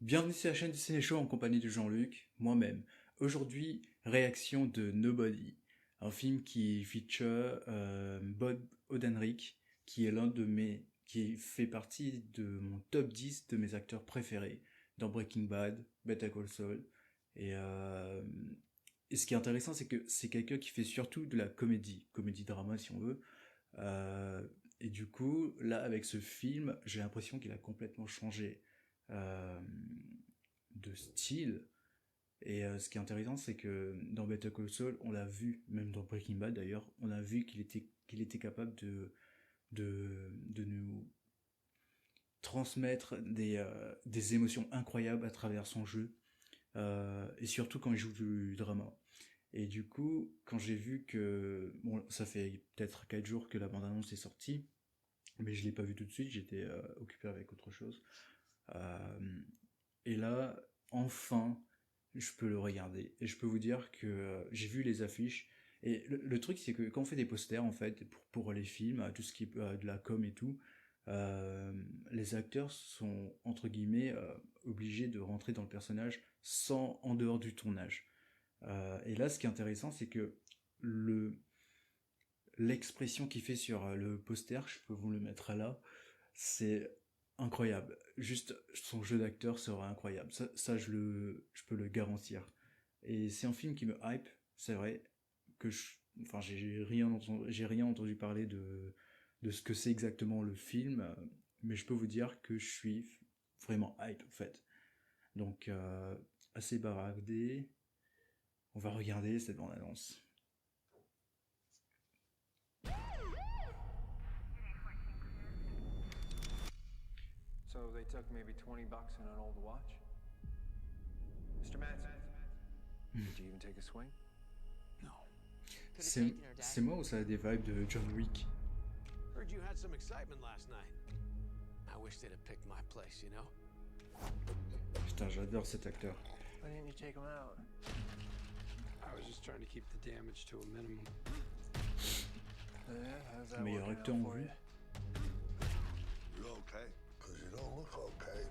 Bienvenue sur la chaîne du Ciné Show en compagnie de Jean-Luc, moi-même. Aujourd'hui, réaction de Nobody, un film qui feature Bob Odenkirk, qui est qui fait partie de mon top 10 de mes acteurs préférés dans Breaking Bad, Better Call Saul. Et, euh, et ce qui est intéressant, c'est que c'est quelqu'un qui fait surtout de la comédie drama si on veut. Euh, et du coup, là, avec ce film, j'ai l'impression qu'il a complètement changé euh, de style. Et ce qui est intéressant, c'est que dans Better Call Saul, on l'a vu, même dans Breaking Bad d'ailleurs, on a vu qu'il était capable de nous transmettre des émotions incroyables à travers son jeu, et surtout quand il joue du drama. Et du coup, quand j'ai vu que, bon, ça fait peut-être 4 jours que la bande-annonce est sortie, mais je l'ai pas vu tout de suite, j'étais occupé avec autre chose. Euh, et là, enfin, je peux le regarder. Et je peux vous dire que j'ai vu les affiches. Et le truc, c'est que quand on fait des posters, en fait, pour les films, tout ce qui est de la com et tout, les acteurs sont, entre guillemets, obligés de rentrer dans le personnage sans en dehors du tournage. Et là, ce qui est intéressant, c'est que le l'expression qu'il fait sur le poster, je peux vous le mettre là, c'est incroyable. Juste son jeu d'acteur sera incroyable. Ça je peux le garantir. Et c'est un film qui me hype, c'est vrai que enfin j'ai rien entendu parler de ce que c'est exactement le film, mais je peux vous dire que je suis vraiment hype en fait. Donc assez baraqué, on va regarder cette bande annonce. So they took maybe 20 bucks and an old watch? Mr. Madsen, did you even take a swing? No. C'est moi ou ça a des vibes de John Wick? Heard you had some excitement last night. I wish they'd have picked my place, you know? Putain, j'adore cet acteur. Why didn't you take him out? I was just trying to keep the damage to a minimum. Yeah, how's that Meilleur working acteur out en for vue. you? You okay? Because you don't look okay.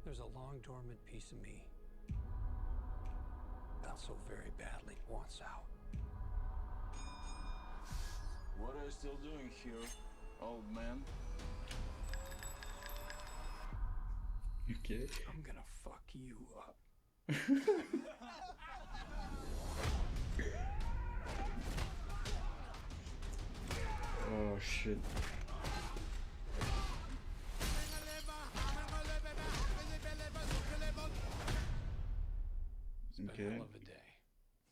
There's a long dormant piece of me that so very badly wants out. What are you still doing here, old man? Ok. I'm gonna fuck you up. Oh shit. It's been a hell of a day.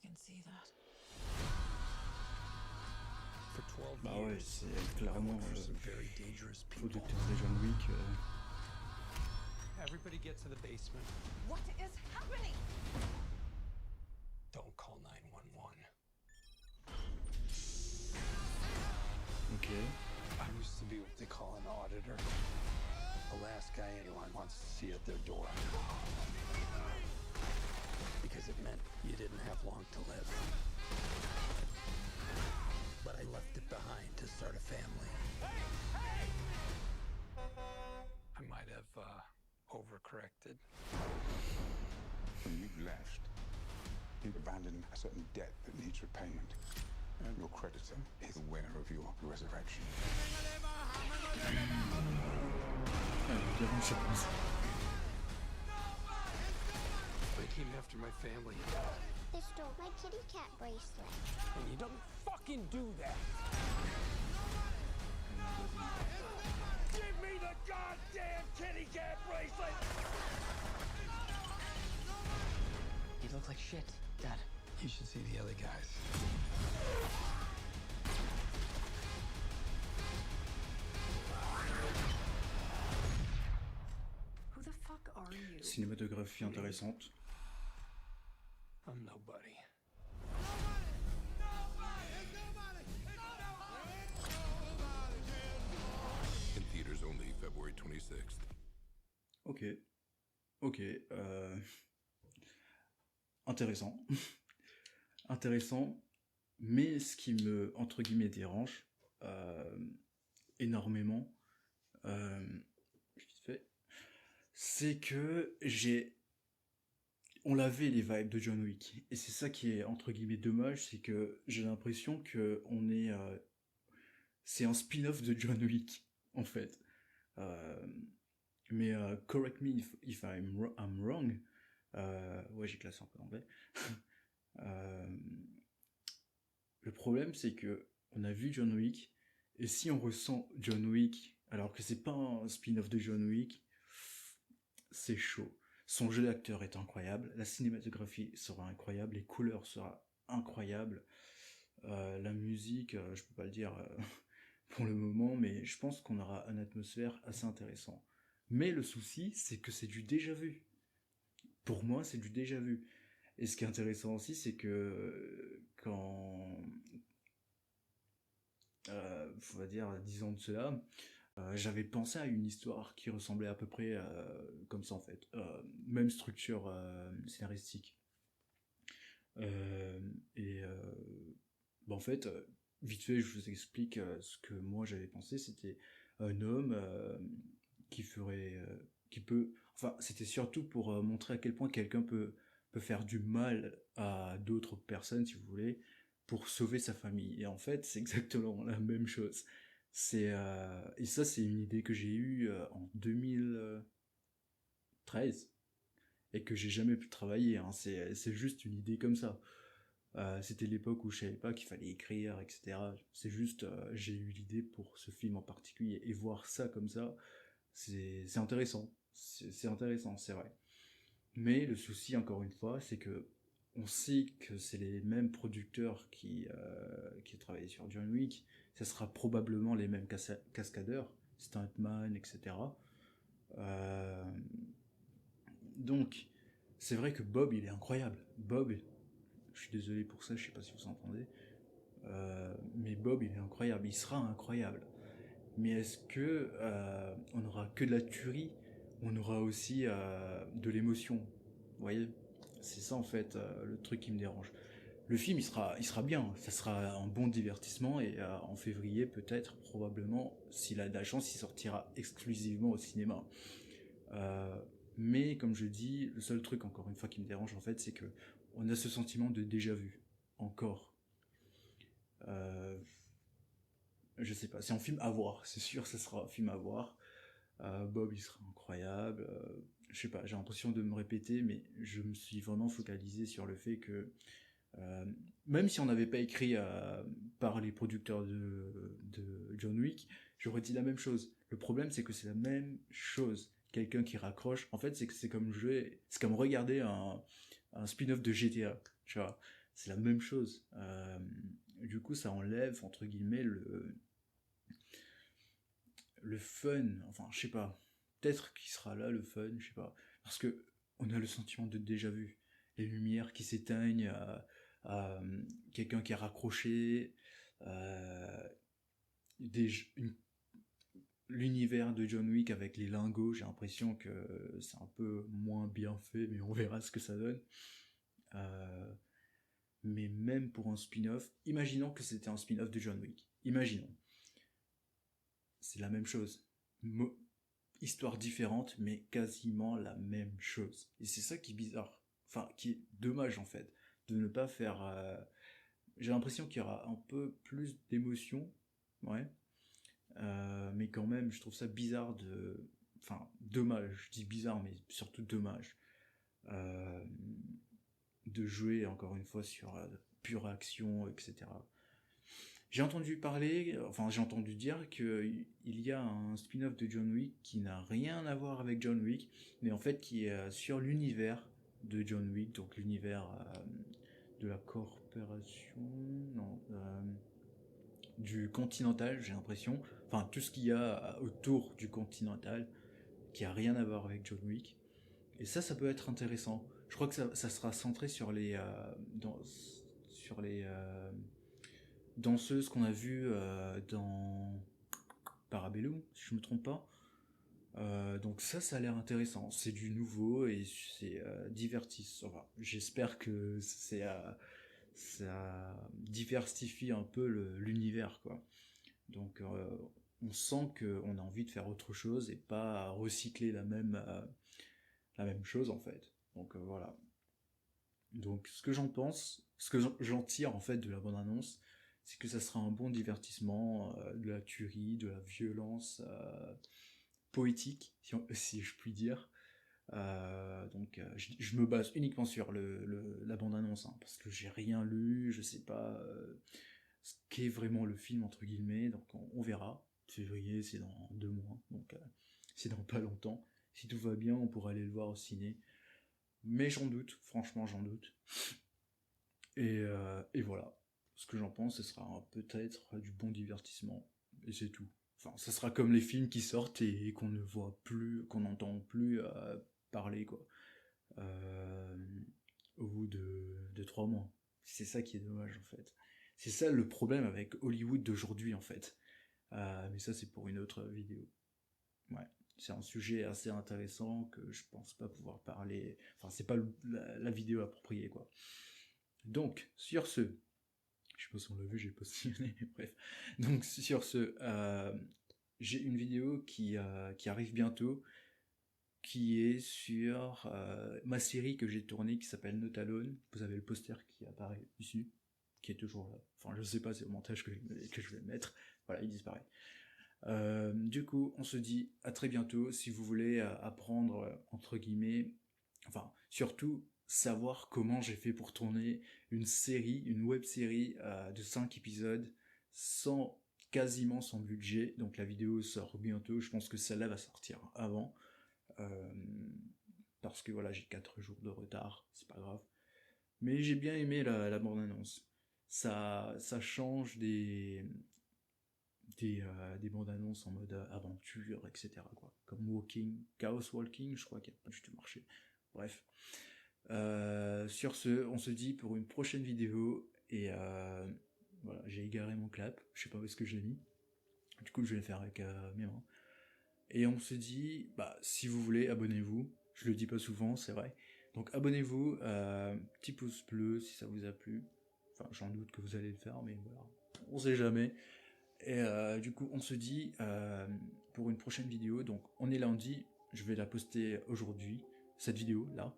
You can see that. For 12 Bah ouais, years, c'est I clairement worked for some very dangerous people. producteur de John Wick. Everybody get to the basement. What is happening? Don't call 911. Ok. I used to be what they call an auditor. The last guy anyone wants to see at their door. Because it meant you didn't have long to live. But I left it behind to start a family. I might have overcorrected. When you left, you abandoned a certain debt that needs repayment. And your creditor is aware of your resurrection. Ah, bien, je pense. They came after my family. They stole my kitty cat bracelet. And you don't fucking do that. Give me the goddamn kitty cat bracelet! You look like shit, Dad. You should see the other guys. Who the fuck are you? Cinématographie intéressante. I'm nobody. In theaters only February 26th. Ok. Ok. Intéressant. Intéressant. Mais ce qui me, entre guillemets, dérange énormément, vite fait, c'est que on avait les vibes de John Wick. Et c'est ça qui est, entre guillemets, dommage, c'est que j'ai l'impression que c'est un spin-off de John Wick, en fait. Euh, mais correct me if I'm wrong. Ouais, j'ai classé un peu d'anglais. Euh, le problème, c'est que on a vu John Wick, et si on ressent John Wick, alors que c'est pas un spin-off de John Wick, c'est chaud. Son jeu d'acteur est incroyable, la cinématographie sera incroyable, les couleurs seront incroyables, la musique, je peux pas le dire pour le moment, mais je pense qu'on aura une atmosphère assez intéressant. Mais le souci, c'est que c'est du déjà vu. Pour moi, c'est du déjà vu. Et ce qui est intéressant aussi, c'est que quand, on va dire, 10 ans de cela, j'avais pensé à une histoire qui ressemblait à peu près comme ça en fait. Même structure scénaristique. Et en fait, vite fait, je vous explique ce que moi j'avais pensé. C'était un homme qui peut. Enfin, c'était surtout pour montrer à quel point quelqu'un peut faire du mal à d'autres personnes, si vous voulez, pour sauver sa famille. Et en fait, c'est exactement la même chose. Et ça, c'est une idée que j'ai eue en 2013 et que j'ai jamais pu travailler. Hein. C'est juste une idée comme ça. C'était l'époque où je savais pas qu'il fallait écrire, etc. C'est juste, j'ai eu l'idée pour ce film en particulier et voir ça comme ça, c'est intéressant. C'est intéressant, c'est vrai. Mais le souci, encore une fois, c'est que on sait que c'est les mêmes producteurs qui travaillent sur John Wick. Ça sera probablement les mêmes cascadeurs, stuntman, etc. Euh, donc, c'est vrai que Bob, il est incroyable. Bob, je suis désolé pour ça, je sais pas si vous entendez. Mais Bob, il est incroyable, il sera incroyable. Mais est-ce que on aura que de la tuerie, on aura aussi de l'émotion? Vous voyez, c'est ça en fait le truc qui me dérange. Le film, il sera bien, ça sera un bon divertissement et en février peut-être, probablement, s'il a de la chance, il sortira exclusivement au cinéma. Euh, mais comme je dis, le seul truc encore une fois qui me dérange en fait, c'est que on a ce sentiment de déjà vu encore. Euh, je sais pas, c'est un film à voir, c'est sûr, ce sera un film à voir. Bob, il sera incroyable. Je sais pas, j'ai l'impression de me répéter, mais je me suis vraiment focalisé sur le fait que euh, même si on n'avait pas écrit par les producteurs de John Wick, j'aurais dit la même chose. Le problème, c'est que c'est la même chose. Quelqu'un qui raccroche, en fait, c'est comme jouer, c'est comme regarder un spin-off de GTA, tu vois. C'est la même chose. Du coup, ça enlève, entre guillemets, le fun. Enfin, je sais pas. Peut-être qu'il sera là, le fun, je sais pas. Parce que on a le sentiment de déjà vu. Les lumières qui s'éteignent, quelqu'un qui est raccroché, euh, l'univers de John Wick avec les lingots, j'ai l'impression que c'est un peu moins bien fait, mais on verra ce que ça donne. Euh, mais même pour un spin-off, imaginons que c'était un spin-off de John Wick. Imaginons. C'est la même chose. Histoire différente, mais quasiment la même chose. Et c'est ça qui est bizarre. Enfin, qui est dommage en fait. De ne pas faire. J'ai l'impression qu'il y aura un peu plus d'émotion. Ouais. Mais quand même, je trouve ça bizarre de. Enfin, dommage. Je dis bizarre, mais surtout dommage. De jouer encore une fois sur pure action, etc. J'ai entendu dire qu'il y a un spin-off de John Wick qui n'a rien à voir avec John Wick, mais en fait qui est sur l'univers de John Wick, donc l'univers de la corporation, non, du Continental, j'ai l'impression. Enfin, tout ce qu'il y a autour du Continental qui a rien à voir avec John Wick. Et ça peut être intéressant. Je crois que ça sera centré sur sur les danseuses qu'on a vues dans Parabellum, si je me trompe pas. Donc ça a l'air intéressant. C'est du nouveau et c'est divertissant. Enfin, j'espère que ça diversifie un peu l'univers, quoi. Donc on sent qu'on a envie de faire autre chose et pas recycler la même chose en fait. Donc voilà. Donc ce que j'en pense, ce que j'en tire en fait de la bande-annonce, c'est que ça sera un bon divertissement, de la tuerie, de la violence poétique, si je puis dire. Donc je me base uniquement sur la bande-annonce, hein, parce que j'ai rien lu, je sais pas ce qu'est vraiment le film entre guillemets, donc on verra. Février, c'est dans 2 mois, donc c'est dans pas longtemps. Si tout va bien, on pourra aller le voir au ciné. Mais j'en doute, franchement j'en doute. Et voilà. Ce que j'en pense, ce sera peut-être du bon divertissement. Et c'est tout. Enfin, ce sera comme les films qui sortent et qu'on ne voit plus, qu'on n'entend plus parler, quoi. Au bout de 3 mois. C'est ça qui est dommage, en fait. C'est ça le problème avec Hollywood d'aujourd'hui, en fait. Mais ça, c'est pour une autre vidéo. Ouais. C'est un sujet assez intéressant que je pense pas pouvoir parler. Enfin, c'est pas la vidéo appropriée, quoi. Donc, sur ce, je sais pas si on l'a vu, j'ai positionné, bref. Donc, sur ce, j'ai une vidéo qui arrive bientôt, qui est sur ma série que j'ai tournée, qui s'appelle Not Alone. Vous avez le poster qui apparaît ici, qui est toujours là. Enfin, je sais pas, c'est au montage que je vais le mettre. Voilà, il disparaît. Du coup, on se dit à très bientôt. Si vous voulez apprendre, entre guillemets, enfin, surtout savoir comment j'ai fait pour tourner une web série de 5 épisodes quasiment sans budget. Donc la vidéo sort bientôt, je pense que celle-là va sortir avant, parce que voilà, j'ai 4 jours de retard, c'est pas grave. Mais j'ai bien aimé la bande-annonce. Ça change des bandes annonces en mode aventure, etc. quoi. Comme Chaos Walking, je crois qu'il n'a pas du tout marché. Bref. Sur ce, on se dit pour une prochaine vidéo. Et voilà, j'ai égaré mon clap. Je sais pas où est-ce que je l'ai mis. Du coup, je vais le faire avec mes mains. Et on se dit, si vous voulez, abonnez-vous. Je le dis pas souvent, c'est vrai. Donc abonnez-vous, petit pouce bleu si ça vous a plu. Enfin, j'en doute que vous allez le faire, mais voilà. On sait jamais. Et du coup, on se dit pour une prochaine vidéo. Donc, on est lundi. Je vais la poster aujourd'hui, cette vidéo là,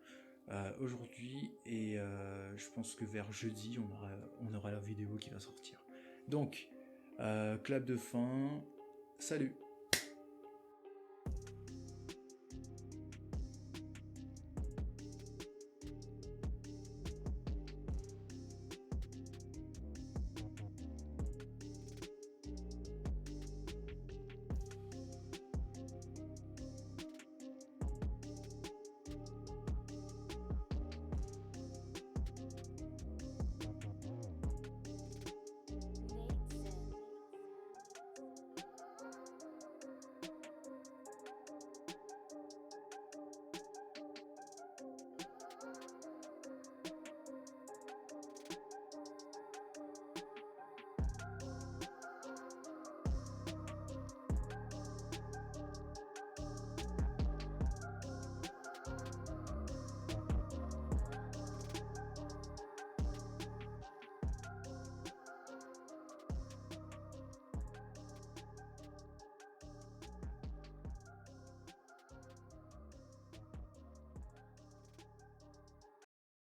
aujourd'hui. Et je pense que vers jeudi, on aura la vidéo qui va sortir. Donc, clap de fin. Salut!